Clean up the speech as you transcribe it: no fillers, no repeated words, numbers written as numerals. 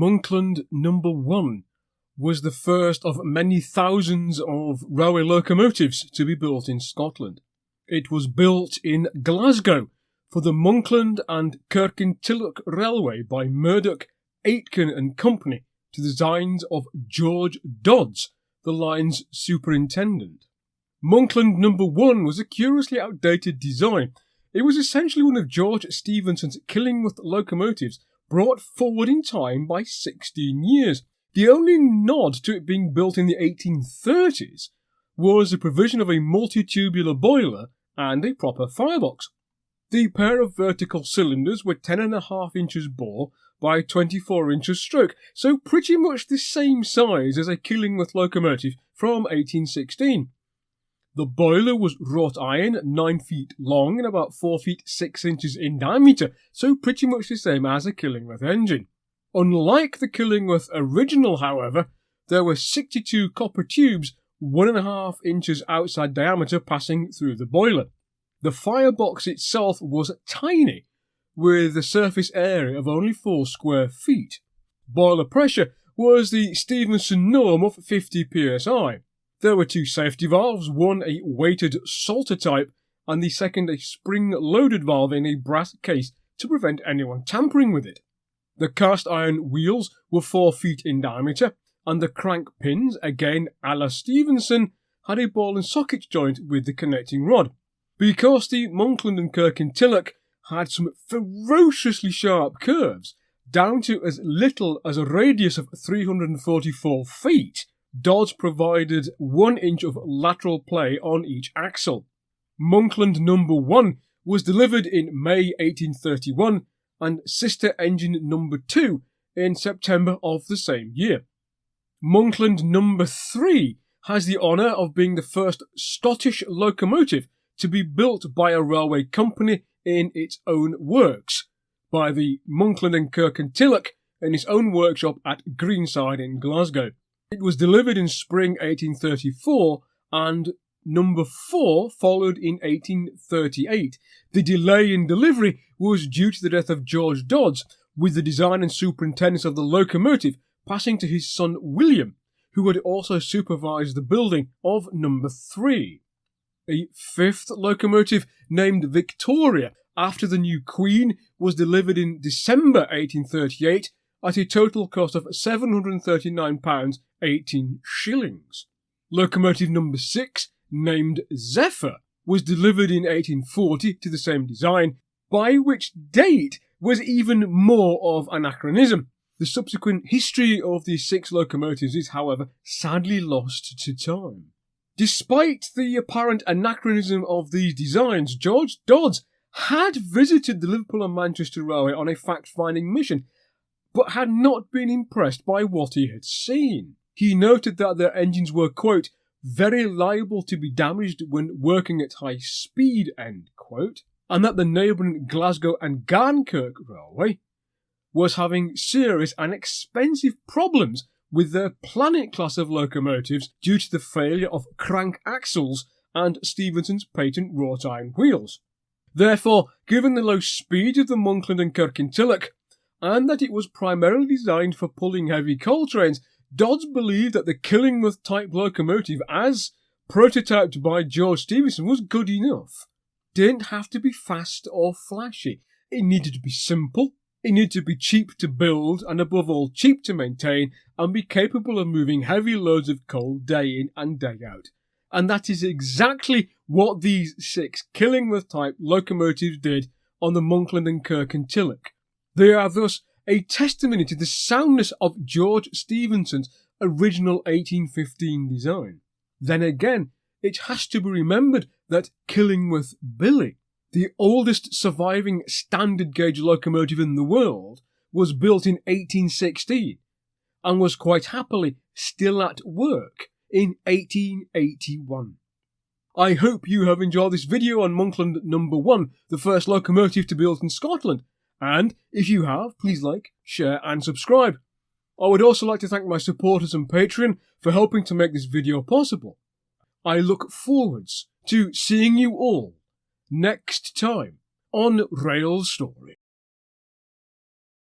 Monkland No. 1 was the first of many thousands of railway locomotives to be built in Scotland. It was built in Glasgow for the Monkland and Kirkintilloch Railway by Murdoch, Aitken and Company to the designs of George Dodds, the line's superintendent. Monkland No. 1 was a curiously outdated design. It was essentially one of George Stephenson's Killingworth locomotives brought forward in time by 16 years. The only nod to it being built in the 1830s was the provision of a multi-tubular boiler and a proper firebox. The pair of vertical cylinders were 10.5 inches bore by 24 inches stroke, so pretty much the same size as a Killingworth locomotive from 1816. The boiler was wrought iron, 9 feet long and about 4 feet 6 inches in diameter, so pretty much the same as a Killingworth engine. Unlike the Killingworth original, however, there were 62 copper tubes 1.5 inches outside diameter passing through the boiler. The firebox itself was tiny, with a surface area of only 4 square feet. Boiler pressure was the Stephenson norm of 50 psi. There were 2 safety valves, one a weighted salter type, and the second a spring-loaded valve in a brass case to prevent anyone tampering with it. The cast iron wheels were 4 feet in diameter, and the crank pins, again a la Stephenson, had a ball and socket joint with the connecting rod. Because the Monkland and Kirkintilloch had some ferociously sharp curves, down to as little as a radius of 344 feet, Dodds provided 1 inch of lateral play on each axle. Monkland No. 1 was delivered in May 1831 and sister engine No. 2 in September of the same year. Monkland No. 3 has the honour of being the first Scottish locomotive to be built by a railway company in its own works, by the Monkland and Kirkintilloch in its own workshop at Greenside in Glasgow. It was delivered in spring 1834 and No. 4 followed in 1838. The delay in delivery was due to the death of George Dodds, with the design and superintendence of the locomotive passing to his son William, who had also supervised the building of No. 3. A 5th locomotive named Victoria, after the new Queen, was delivered in December 1838 at a total cost of £739, 18 shillings. Locomotive No. 6, named Zephyr, was delivered in 1840 to the same design, by which date was even more of anachronism. The subsequent history of these 6 locomotives is, however, sadly lost to time. Despite the apparent anachronism of these designs, George Dodds had visited the Liverpool and Manchester Railway on a fact-finding mission, but had not been impressed by what he had seen. He noted that their engines were, quote, very liable to be damaged when working at high speed, end quote, and that the neighbouring Glasgow and Garnkirk Railway was having serious and expensive problems with their Planet class of locomotives due to the failure of crank axles and Stephenson's patent wrought iron wheels. Therefore, given the low speed of the Monkland and Kirkintilloch, and that it was primarily designed for pulling heavy coal trains, Dodds believed that the Killingworth-type locomotive, as prototyped by George Stephenson, was good enough. Didn't have to be fast or flashy. It needed to be simple, it needed to be cheap to build, and above all cheap to maintain, and be capable of moving heavy loads of coal day in and day out. And that is exactly what these 6 Killingworth-type locomotives did on the Monkland and Kirkintilloch. They are thus a testimony to the soundness of George Stephenson's original 1815 design. Then again, it has to be remembered that Killingworth Billy, the oldest surviving standard gauge locomotive in the world, was built in 1816 and was quite happily still at work in 1881. I hope you have enjoyed this video on Monkland No. 1, the first locomotive to be built in Scotland. And if you have, please like, share and subscribe. I would also like to thank my supporters on Patreon for helping to make this video possible. I look forwards to seeing you all next time on Rail Story.